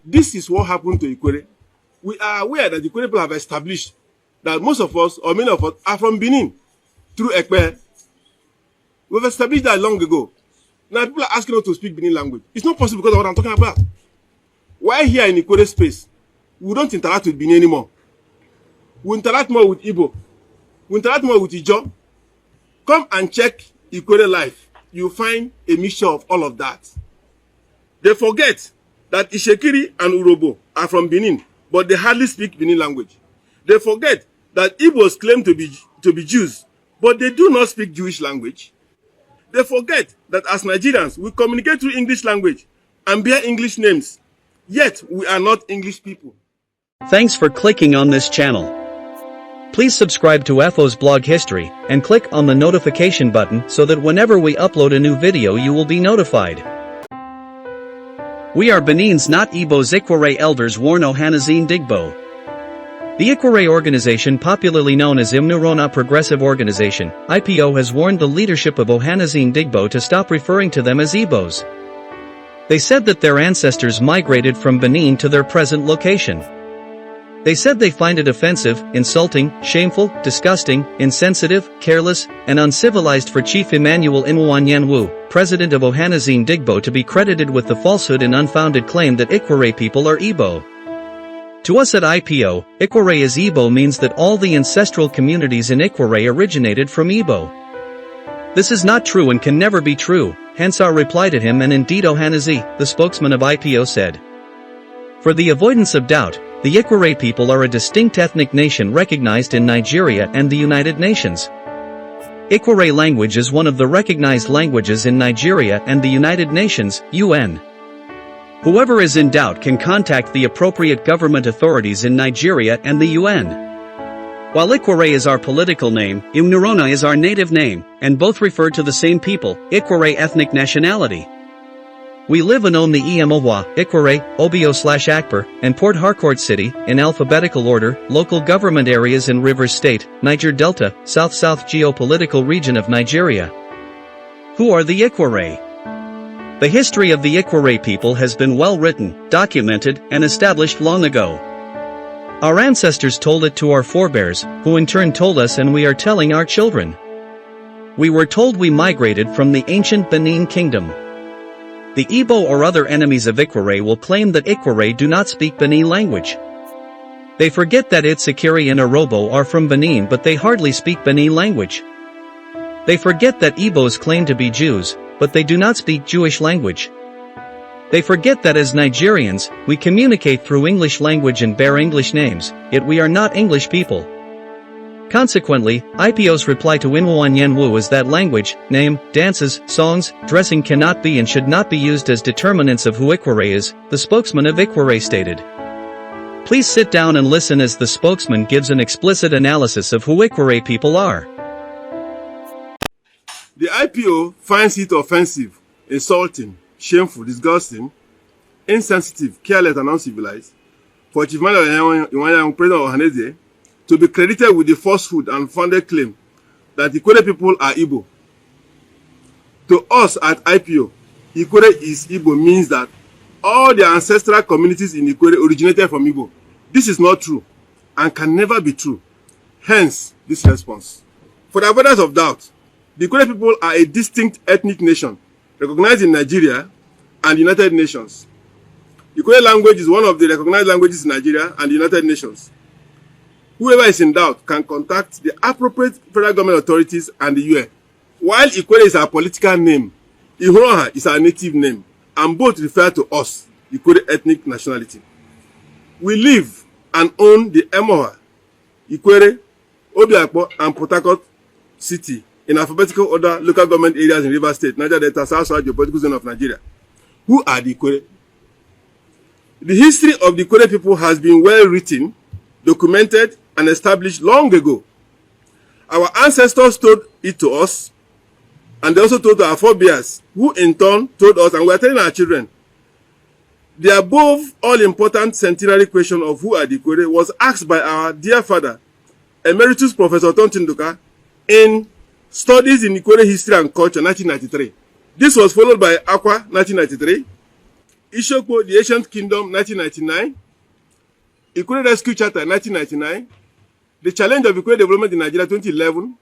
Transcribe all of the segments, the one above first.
This is what happened to Ikwerre. We are aware that the Ikwerre people have established that most of us, or many of us, are from Benin through Ekpe. We've established that long ago. Now people are asking us to speak Benin language. It's not possible because of what I'm talking about. Why here in Ikwerre space, we don't interact with Benin anymore. We interact more with Igbo. We interact more with Ijo. Come and check Ikwerre life. You'll find a mixture of all of that. They forget that Ishekiri and Urobo are from Benin, but they hardly speak Benin language. They forget that Igbos claim to be Jews, but they do not speak Jewish language. They forget that as Nigerians, we communicate through English language and bear English names, yet we are not English people. Thanks for clicking on this channel. Please subscribe to FO's blog history, and click on the notification button so that whenever we upload a new video you will be notified. We are Benins, not Igbos Ikwerre elders, warn Ohaneze Ndigbo. The Ikwerre organization, popularly known as Imnurona Progressive Organization, IPO, has warned the leadership of Ohaneze Ndigbo to stop referring to them as Igbos. They said that their ancestors migrated from Benin to their present location. They said they find it offensive, insulting, shameful, disgusting, insensitive, careless, and uncivilized for Chief Emmanuel Nwanyenwu, president of Ohaneze Ndigbo, to be credited with the falsehood and unfounded claim that Ikwerre people are Igbo. To us at IPO, Ikwerre is Igbo means that all the ancestral communities in Ikwerre originated from Igbo. This is not true and can never be true, hence our reply to him, and indeed Ohaneze, the spokesman of IPO, said. For the avoidance of doubt, the Ikwerre people are a distinct ethnic nation recognized in Nigeria and the United Nations. Ikwerre language is one of the recognized languages in Nigeria and the United Nations, UN. Whoever is in doubt can contact the appropriate government authorities in Nigeria and the UN. While Ikwerre is our political name, Imnurona is our native name, and both refer to the same people, Ikwerre ethnic nationality. We live and own the Emowa, Ikwerre, Obio/Akbar, and Port Harcourt City, in alphabetical order, local government areas in Rivers State, Niger Delta, South-South geopolitical region of Nigeria. Who are the Ikwerre? The history of the Ikwerre people has been well written, documented, and established long ago. Our ancestors told it to our forebears, who in turn told us, and we are telling our children. We were told we migrated from the ancient Benin kingdom. The Igbo or other enemies of Ikwerre will claim that Ikwerre do not speak Benin language. They forget that Itsekiri and Orobo are from Benin, but they hardly speak Benin language. They forget that Igbos claim to be Jews, but they do not speak Jewish language. They forget that as Nigerians, we communicate through English language and bear English names, yet we are not English people. Consequently, IPO's reply to Nwanyenwu is that language, name, dances, songs, dressing cannot be and should not be used as determinants of who Ikwerre is, the spokesman of Ikwerre stated. Please sit down and listen as the spokesman gives an explicit analysis of who Ikwerre people are. The IPO finds it offensive, insulting, shameful, disgusting, insensitive, careless, and uncivilized for Chief Emmanuel Nwanyenwu, president of Ohaneze, to be credited with the falsehood and founded claim that Ikwerre people are Igbo. To us at IPO, Ikwerre is Igbo means that all the ancestral communities in Ikwerre originated from Igbo. This is not true and can never be true. Hence, this response. For the avoidance of doubt, the Ikwerre people are a distinct ethnic nation recognized in Nigeria and the United Nations. Ikwerre language is one of the recognized languages in Nigeria and the United Nations. Whoever is in doubt can contact the appropriate federal government authorities and the UN. While Ikwerre is our political name, Ihuroha is our native name, and both refer to us, Ikwerre ethnic nationality. We live and own the Emoha, Ikwerre, Obiakpo, and Port Harcourt City in alphabetical order local government areas in Rivers State, Niger Delta, South-South geopolitical zone of Nigeria. Who are the Ikwerre? The history of the Ikwerre people has been well written, documented, and established long ago. Our ancestors told it to us, and they also told to our forebears, who in turn told us, and we are telling our children. The above all-important centenary question of who are the Ikwerre was asked by our dear father, Emeritus Professor Tontinduka, in Studies in Ikwerre History and Culture, 1993. This was followed by Aqua, 1993, Ishokpo, the Ancient Kingdom, 1999. Ikwerre Rescue Charter, 1999. The Challenge of Ikwerre Development in Nigeria, 2011.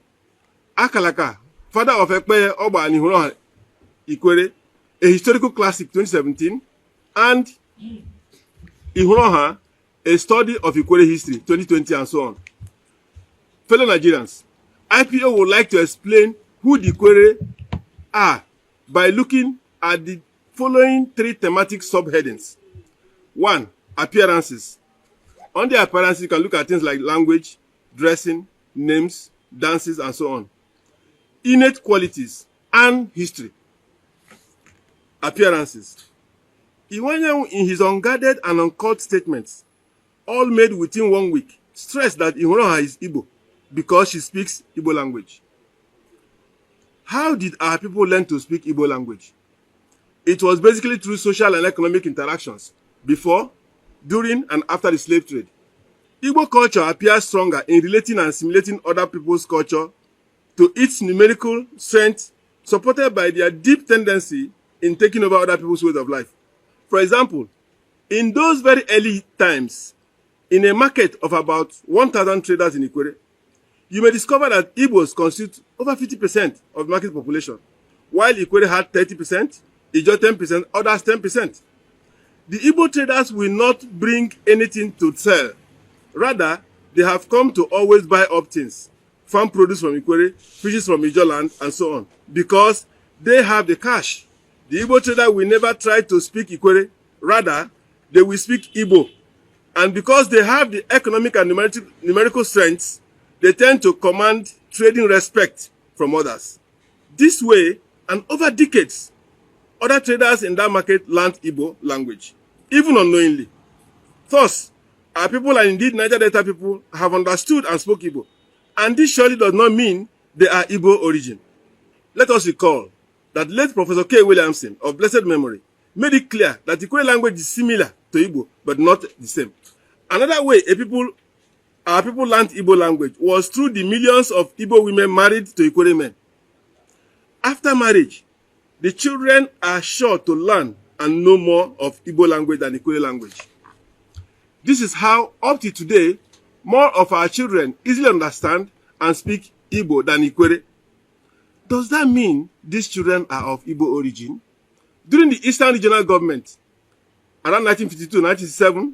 Akalaka, Father of Ekpeye Oba and Ihuroha Ikwerre, a historical classic, 2017. And Ihuroha, a study of Ikwerre history, 2020, and so on. Fellow Nigerians, IPO would like to explain who the Ikwerre are by looking at the following three thematic subheadings. 1. Appearances. Under appearances, you can look at things like language, dressing, names, dances, and so on. Innate qualities and history. Appearances. Iwanyanwu, in his unguarded and uncut statements, all made within 1 week, stressed that Ihuroha is Igbo because she speaks Igbo language. How did our people learn to speak Igbo language? It was basically through social and economic interactions before, during, and after the slave trade. Igbo culture appears stronger in relating and assimilating other people's culture to its numerical strength, supported by their deep tendency in taking over other people's ways of life. For example, in those very early times, in a market of about 1,000 traders in Ikwerre, you may discover that Igbos constitute over 50% of the market population, while Ikwerre had 30%, Ijo 10%, others 10%. The Igbo traders will not bring anything to sell. Rather, they have come to always buy up things, farm produce from Ikwerre, fishes from Ijo land, and so on, because they have the cash. The Igbo trader will never try to speak Ikwerre. Rather, they will speak Igbo. And because they have the economic and numerical strengths, they tend to command trading respect from others. This way, and over decades, other traders in that market learned Igbo language, even unknowingly. Thus, our people, and indeed Niger Delta people, have understood and spoke Igbo. And this surely does not mean they are Igbo origin. Let us recall that late Professor K. Williamson, of blessed memory, made it clear that Ikwerre language is similar to Igbo, but not the same. Another way our people learned Igbo language was through the millions of Igbo women married to Ikwerre men. After marriage, the children are sure to learn and know more of Igbo language than Ikwerre language. This is how, up to today, more of our children easily understand and speak Igbo than Ikwerre. Does that mean these children are of Igbo origin? During the Eastern Regional Government, around 1952-1967,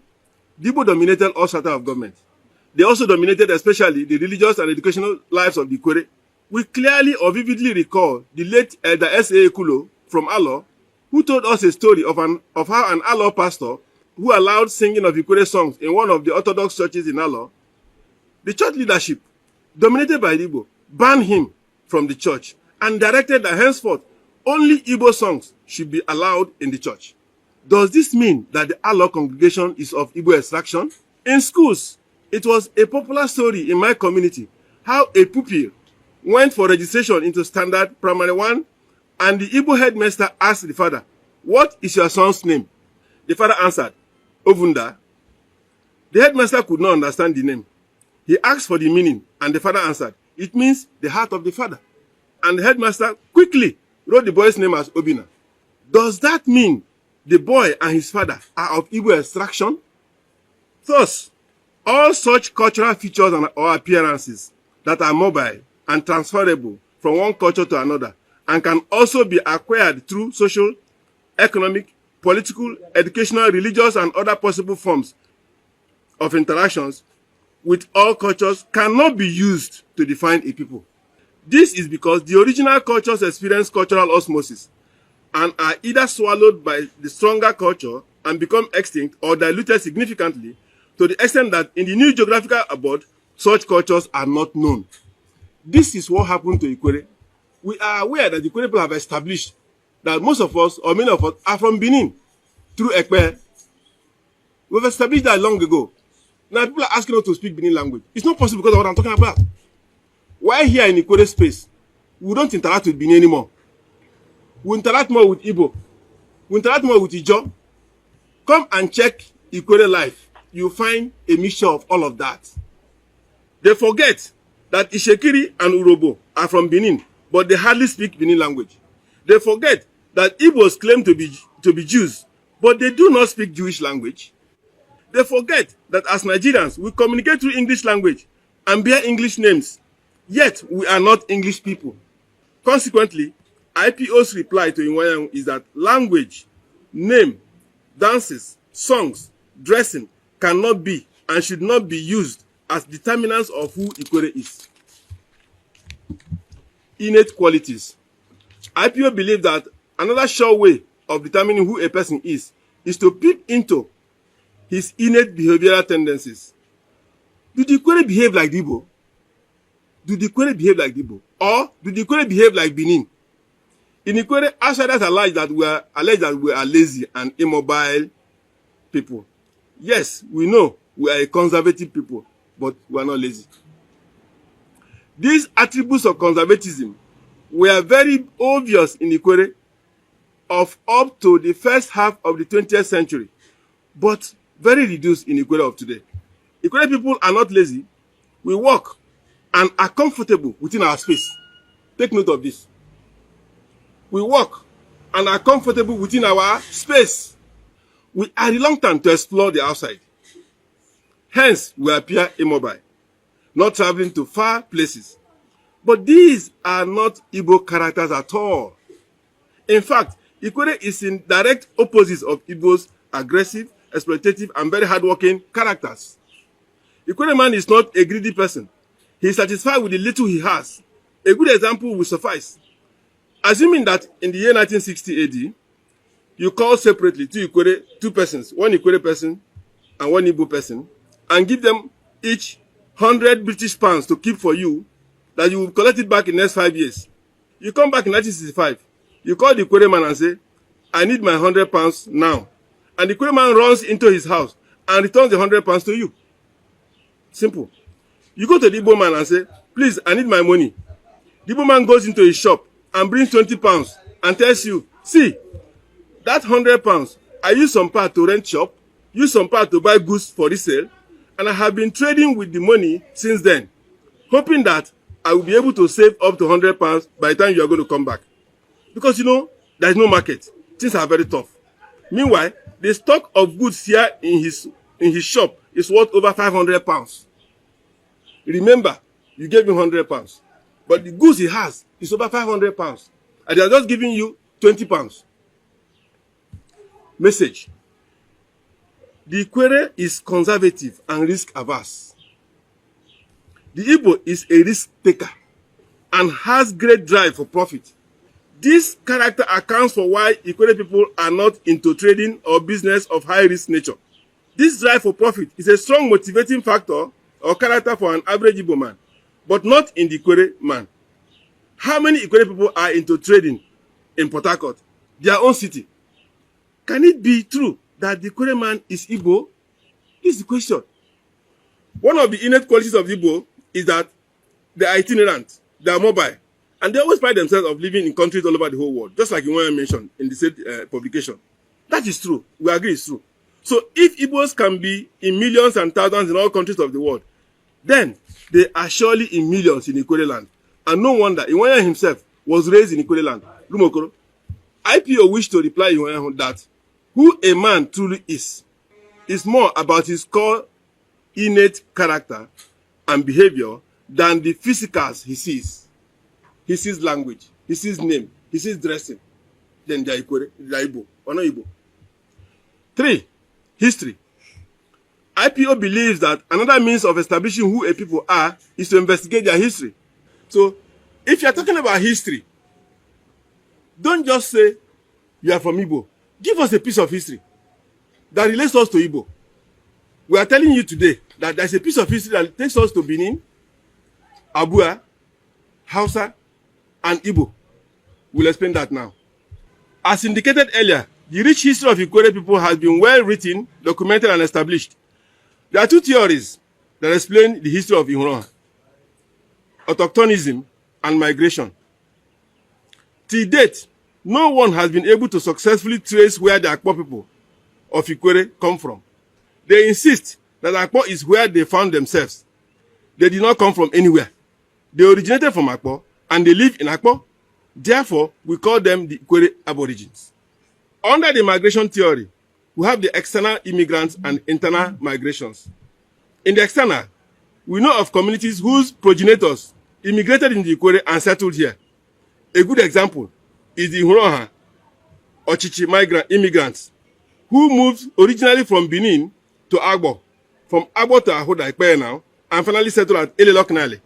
the Igbo dominated all strata of government. They also dominated especially the religious and educational lives of the Ikwerre. We clearly or vividly recall the late Elder S.A. Ekulo from Alo, who told us a story of how an Alo pastor who allowed singing of Ikwerre songs in one of the Orthodox churches in Alo, the church leadership, dominated by Igbo, banned him from the church and directed that henceforth only Igbo songs should be allowed in the church. Does this mean that the Alo congregation is of Igbo extraction? In schools, it was a popular story in my community how a pupil went for registration into Standard Primary 1 and the Igbo headmaster asked the father, "What is your son's name?" The father answered, "Ovunda." The headmaster could not understand the name. He asked for the meaning and the father answered, "It means the heart of the father." And the headmaster quickly wrote the boy's name as Obina. Does that mean the boy and his father are of Igbo extraction? Thus, all such cultural features or appearances that are mobile and transferable from one culture to another and can also be acquired through social, economic, political, educational, religious, and other possible forms of interactions with all cultures cannot be used to define a people. This is because the original cultures experience cultural osmosis and are either swallowed by the stronger culture and become extinct or diluted significantly to the extent that in the new geographical abode, such cultures are not known. This is what happened to Ikwerre. We are aware that the Ikwerre people have established that most of us, or many of us, are from Benin through Ekpe. We've established that long ago. Now people are asking us to speak Benin language. It's not possible because of what I'm talking about. Why here in Ikwerre space, we don't interact with Benin anymore. We interact more with Igbo. We interact more with Ijo. Come and check Ikwerre life. You find a mixture of all of that. They forget that Ishekiri and Urobo are from Benin, but they hardly speak Benin language. They forget that Igbos claim to be Jews, but they do not speak Jewish language. They forget that as Nigerians, we communicate through English language and bear English names, yet we are not English people. Consequently, IPO's reply to Iwanyanwu is that language, name, dances, songs, dressing cannot be and should not be used as determinants of who Ikwerre is. Innate qualities. IPO believe that another sure way of determining who a person is to peep into his innate behavioral tendencies. Do the Ikwerre behave like Igbo? Do the Ikwerre behave like Igbo? Or do the Ikwerre behave like Benin? In Ikwerre, outsiders allege that we are lazy and immobile people. Yes, we know we are a conservative people, but we are not lazy. These attributes of conservatism were very obvious in Ikwerre of up to the first half of the 20th century, but very reduced in Ikwerre of today. Ikwerre people are not lazy. We work and are comfortable within our space. Take note of this. We work and are comfortable within our space. We are reluctant to explore the outside. Hence, we appear immobile, not traveling to far places. But these are not Igbo characters at all. In fact, Ikwerre is in direct opposite of Igbo's aggressive, exploitative, and very hardworking characters. Ikwerre man is not a greedy person. He is satisfied with the little he has. A good example will suffice. Assuming that in the year 1960 AD, you call separately two persons, one Ikwerre person and one Igbo person, and give them each 100 British pounds to keep for you, that you will collect it back in the next 5 years. You come back in 1965, you call the Ikwerre man and say, I need my 100 pounds now. And the Ikwerre man runs into his house and returns the 100 pounds to you. Simple. You go to the Igbo man and say, please, I need my money. The Igbo man goes into his shop and brings 20 pounds and tells you, see, that 100 pounds, I use some part to rent shop, use some part to buy goods for resale, and I have been trading with the money since then, hoping that I will be able to save up to 100 pounds by the time you are going to come back. Because, there is no market. Things are very tough. Meanwhile, the stock of goods here in his shop is worth over 500 pounds. Remember, you gave him 100 pounds. But the goods he has is over 500 pounds. And they are just giving you 20 pounds. Message. The Ikwerre is conservative and risk averse. The Igbo is a risk taker and has great drive for profit. This character accounts for why Ikwerre people are not into trading or business of high risk nature. This drive for profit is a strong motivating factor or character for an average Igbo man, but not in the Ikwerre man. How many Ikwerre people are into trading in Port Harcourt, their own city? Can it be true that the Ikwerre man is Igbo? This is the question. One of the innate qualities of Igbo is that they are itinerant, they are mobile, and they always pride themselves of living in countries all over the whole world, just like you mentioned in the said publication. That is true. We agree it's true. So if Igbos can be in millions and thousands in all countries of the world, then they are surely in millions in Ikwerre land. And no wonder Iwanyanwu himself was raised in Ikwerre land. Lumokoro. IPO wished to reply Iwanyanwu that who a man truly is more about his core innate character and behavior than the physicals he sees. He sees language, he sees name, he sees dressing. Then they are Ikwerre, they are Igbo, or not Igbo. 3. History. IPO believes that another means of establishing who a people are is to investigate their history. So, if you are talking about history, don't just say you are from Igbo. Give us a piece of history that relates us to Igbo. We are telling you today that there is a piece of history that takes us to Benin, Abua, Hausa, and Igbo. We'll explain that now. As indicated earlier, the rich history of Ikwerre people has been well written, documented, and established. There are two theories that explain the history of Ihunro: autochtonism and migration. To date, no one has been able to successfully trace where the Akpo people of Ikwerre come from. They insist that Akpo is where they found themselves. They did not come from anywhere. They originated from Akpo and they live in Akpo. Therefore, we call them the Ikwerre Aborigines. Under the migration theory, we have the external immigrants and internal migrations. In the external, we know of communities whose progenitors immigrated in the Ikwerre and settled here. A good example is the Ihuroha Ochichi immigrants who moved originally from Benin to Agbo, from Agbo to Ahoda Ikwerre now, and finally settled at Eleloknale,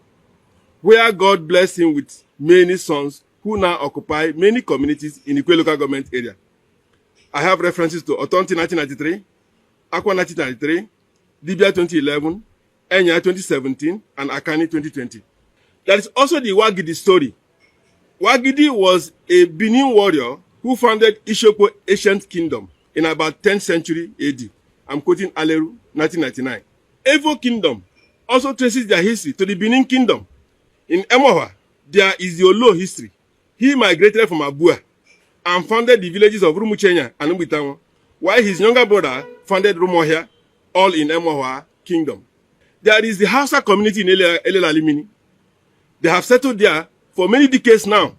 where God blessed him with many sons who now occupy many communities in the Ikwerre local government area. I have references to Otonti 1993, Akwa 1993, Dibia 2011, Enya 2017, and Akani 2020. There is also the Wagidi story. Wagidi was a Benin warrior who founded Ishoko ancient kingdom in about 10th century AD. I'm quoting Aleru, 1999. Evo kingdom also traces their history to the Benin kingdom. In Emohua, there is the Olo history. He migrated from Abua and founded the villages of Rumuchenya and Umbitango, while his younger brother founded Rumohia, all in Emohua kingdom. There is the Hausa community in Elelalimini. They have settled there for many decades now.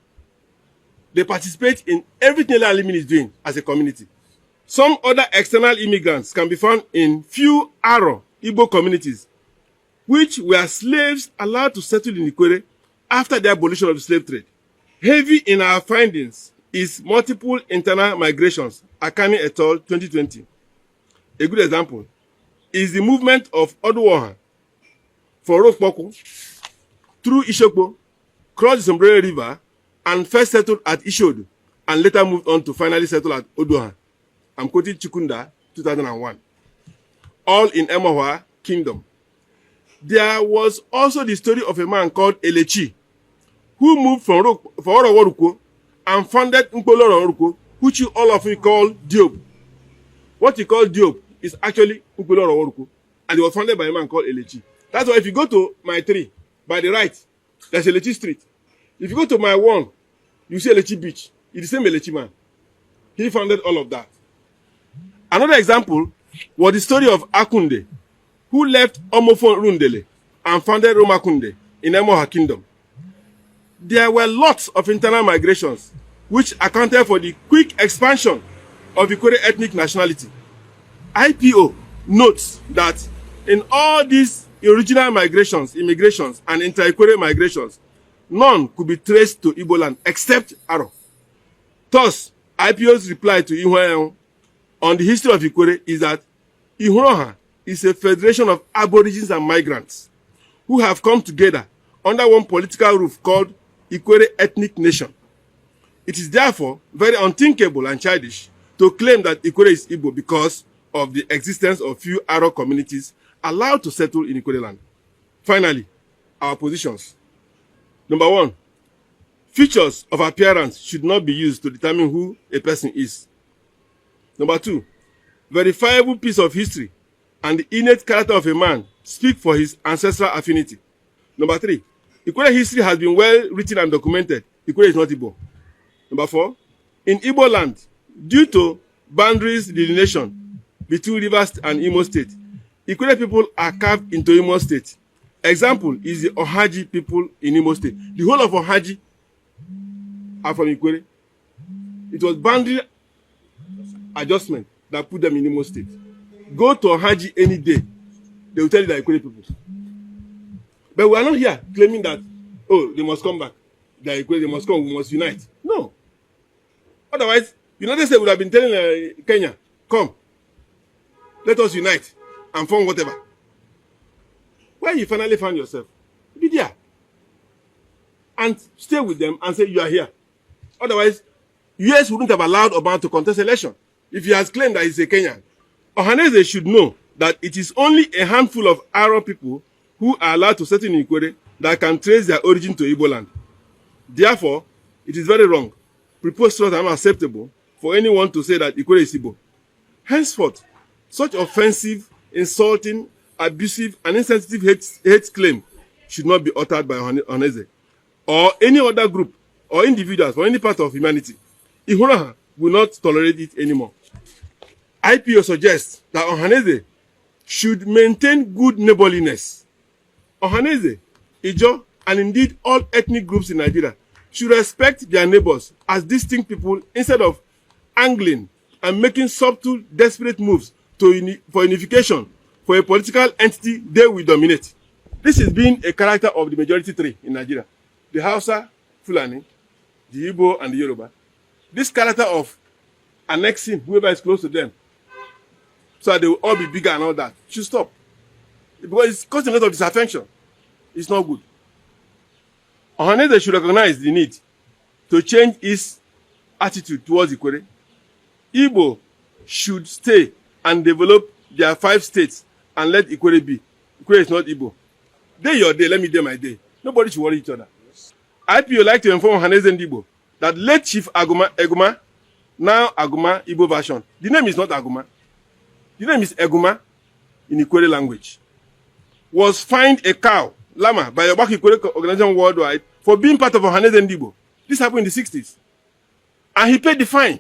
They participate in everything Elelalimini is doing as a community. Some other external immigrants can be found in few Aro Igbo communities, which were slaves allowed to settle in Ikwerre after the abolition of the slave trade. Heavy in our findings is multiple internal migrations, Akani et al. 2020. A good example is the movement of Oduoha from Rokpoko through Ishokbo, crossed the Sombrero River, and first settled at Ishodu, and later moved on to finally settle at Oduoha. I'm quoting Chikunda, 2001. All in Emohua Kingdom. There was also the story of a man called Elechi, who moved from Oroworuko and founded Nkpolo, which you all of you call Diop. What you call Diop is actually Nkpolo Oroworuko, and it was founded by a man called Elechi. That's why if you go to my 3, by the right, there's Elechi Street. If you go to my 1, you see Elechi Beach. It's the same Elechi man. He founded all of that. Another example was the story of Akunde, who left Omofon Rundele and founded Romakunde in Emoha Kingdom. There were lots of internal migrations, which accounted for the quick expansion of Ikwerre ethnic nationality. IPO notes that in all these original migrations, immigrations, and inter-Ikwerre migrations, none could be traced to Igbo land except Aro. Thus, IPO's reply to Ihuroha on the history of Ikwerre is that Ihuroha is a federation of aborigines and migrants who have come together under one political roof called Ikwerre Ethnic Nation. It is therefore very unthinkable and childish to claim that Ikwerre is Igbo because of the existence of few Aro communities allowed to settle in Ikwerre land. Finally, our positions. Number 1, features of appearance should not be used to determine who a person is. Number 2, verifiable piece of history and the innate character of a man speak for his ancestral affinity. Number 3, Ikwerre history has been well written and documented. Ikwerre is not Igbo. Number 4, in Igbo land, due to boundaries delineation between Rivers and Imo State, Ikwerre people are carved into Imo State. Example is the Ohaji people in Imo State. The whole of Ohaji are from Ikwerre. It was boundary adjustment that put them in Imo State. Go to Ohaji any day, they will tell you that Ikwerre people. But we are not here claiming that, oh, they must come back. They are Ikwerre, they must come, we must unite. No. Otherwise, United States would have been telling Kenya, come, let us unite and form whatever. Where you finally found yourself, be there. And stay with them and say you are here. Otherwise, US wouldn't have allowed Obama to contest election if he has claimed that he's a Kenyan. Ohaneze should know that it is only a handful of Aro people who are allowed to settle in Ikwerre that can trace their origin to Igbo land. Therefore, it is very wrong, preposterous and unacceptable for anyone to say that Ikwerre is Igbo. Henceforth, such offensive, insulting, abusive, and insensitive hate claim should not be uttered by Ohaneze or any other group or individuals or any part of humanity. Ihuroha will not tolerate it anymore. IPO suggests that Ohaneze should maintain good neighborliness. Ohaneze, Ijo, and indeed all ethnic groups in Nigeria should respect their neighbors as distinct people instead of angling and making subtle, desperate moves for unification for a political entity they will dominate. This has been a character of the majority three in Nigeria. The Hausa, Fulani, the Igbo, and the Yoruba. This character of annexing whoever is close to them, so that they will all be bigger and all that, should stop. Because it's causing a lot of disaffection. It's not good. Ohaneze should recognize the need to change its attitude towards Ikwerre. Igbo should stay and develop their 5 states and let Ikwerre be. Ikwerre is not Igbo. Day your day, let me day my day. Nobody should worry each other. IPO like to inform Ohaneze Ndigbo that late Chief Eguma, now Aguma Igbo version. The name is not Aguma. The name is Eguma in Ikwerre language. Was fined a cow, llama, by the Ogbako Ikwerre organization worldwide for being part of Ohaneze Ndigbo. This happened in the 60s. And he paid the fine.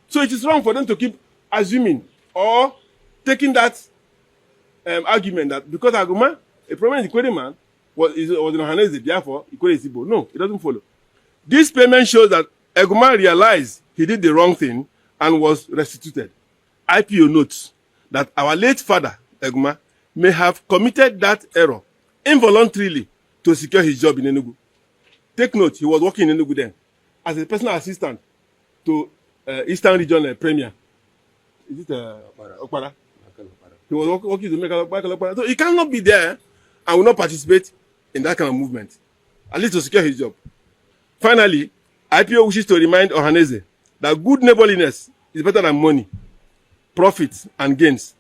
So it is wrong for them to keep assuming or taking that argument that because Aguma, a prominent Ikwerre man, was in Ohaneze, therefore Ikwerre is Igbo. No, it doesn't follow. This payment shows that Eguma realized he did the wrong thing and was restituted. IPO notes that our late father, Eguma, may have committed that error involuntarily to secure his job in Enugu. Take note, he was working in Enugu then as a personal assistant to Eastern Region Premier. Is it Okpara? He was working to make Okpara. So he cannot be there and will not participate in that kind of movement, at least to secure his job. Finally, IPO wishes to remind Ohaneze that good neighborliness is better than money, profits, and gains.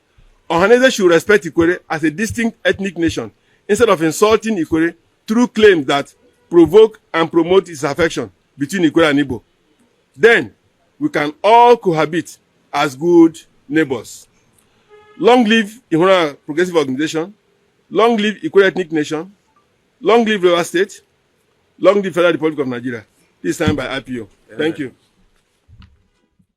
Ohaneze should respect Ikwerre as a distinct ethnic nation instead of insulting Ikwerre through claims that provoke and promote disaffection between Ikwerre and Igbo. Then, we can all cohabit as good neighbors. Long live Ihuna Progressive Organization. Long live Ikwerre Ethnic Nation. Long live River State. Long live Federal Republic of Nigeria. This time by IPO. Thank you.